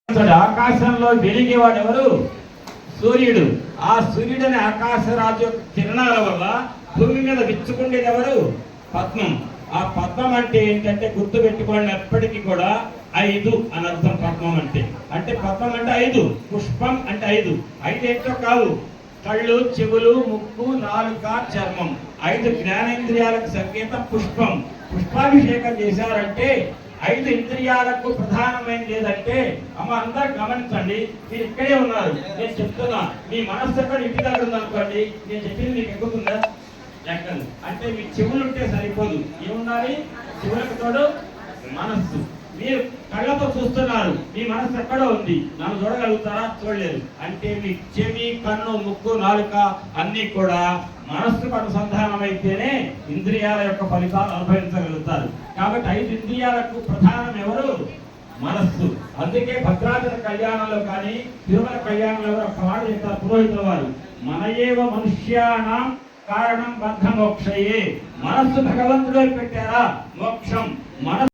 ఆకాశంలో వెలిగేవాడు ఎవరు? సూర్యుడు. ఆ సూర్యుడని ఆకాశరాజు యొక్క కిరణాల వల్ల భూమి మీద విచ్చుకుండేది ఎవరు? పద్మం. ఆ పద్మం అంటే ఏంటంటే గుర్తు పెట్టుకోండి, ఎప్పటికీ కూడా 5 అని అర్థం. పద్మం అంటే పద్మం అంటే 5, పుష్పం అంటే 5. 5 ఏంటో కాదు, కళ్ళు, చెవులు, ముక్కు, నాలుక, చర్మం, 5 జ్ఞానేంద్రియాలకు సంకేతం పుష్పం. పుష్పాభిషేకం చేశారంటే 5 ఇంద్రియాలకు ప్రధానమైనది ఏదంటే, అమ్మ అందరు గమనించండి, మీరు ఇక్కడే ఉన్నారు, నేను చెప్తున్నా, మీ మనస్సు ఎక్కడ ఇంటి దగ్గర ఉందనుకోండి, నేను చెప్పింది మీకు ఎక్కుతుందా? ఎక్కదు. అంటే మీ చెవులు ఉంటే సరిపోదు, ఏముండాలి? చెవులకు తోడు మనస్సు. మీరు కళ్ళతో చూస్తున్నారు, మీ మనస్సు ఎక్కడో ఉంది, నన్ను చూడగలుగుతారా? చూడలేదు. అంటే మీ చెవి, కన్ను, ముక్కు, నాలుక అన్నీ కూడా మనస్సుకు అనుసంధానమైతేనే ఇంద్రియాల యొక్క ఫలితాలు అనుభవించగలుగుతారు. కాబట్టి 5 ఇంద్రియాలకు ప్రధానం ఎవరు? మనస్సు. అందుకే భద్రాచల కళ్యాణంలో కానీ తిరుమల కళ్యాణంలో ఒక మాట చెప్తారు పురోహితుల వారు, మనయేవ మనుష్యానాం కారణం బంధ మోక్షయే. మనస్సు భగవంతుడే పెట్టారా మోక్షం. మనస్సు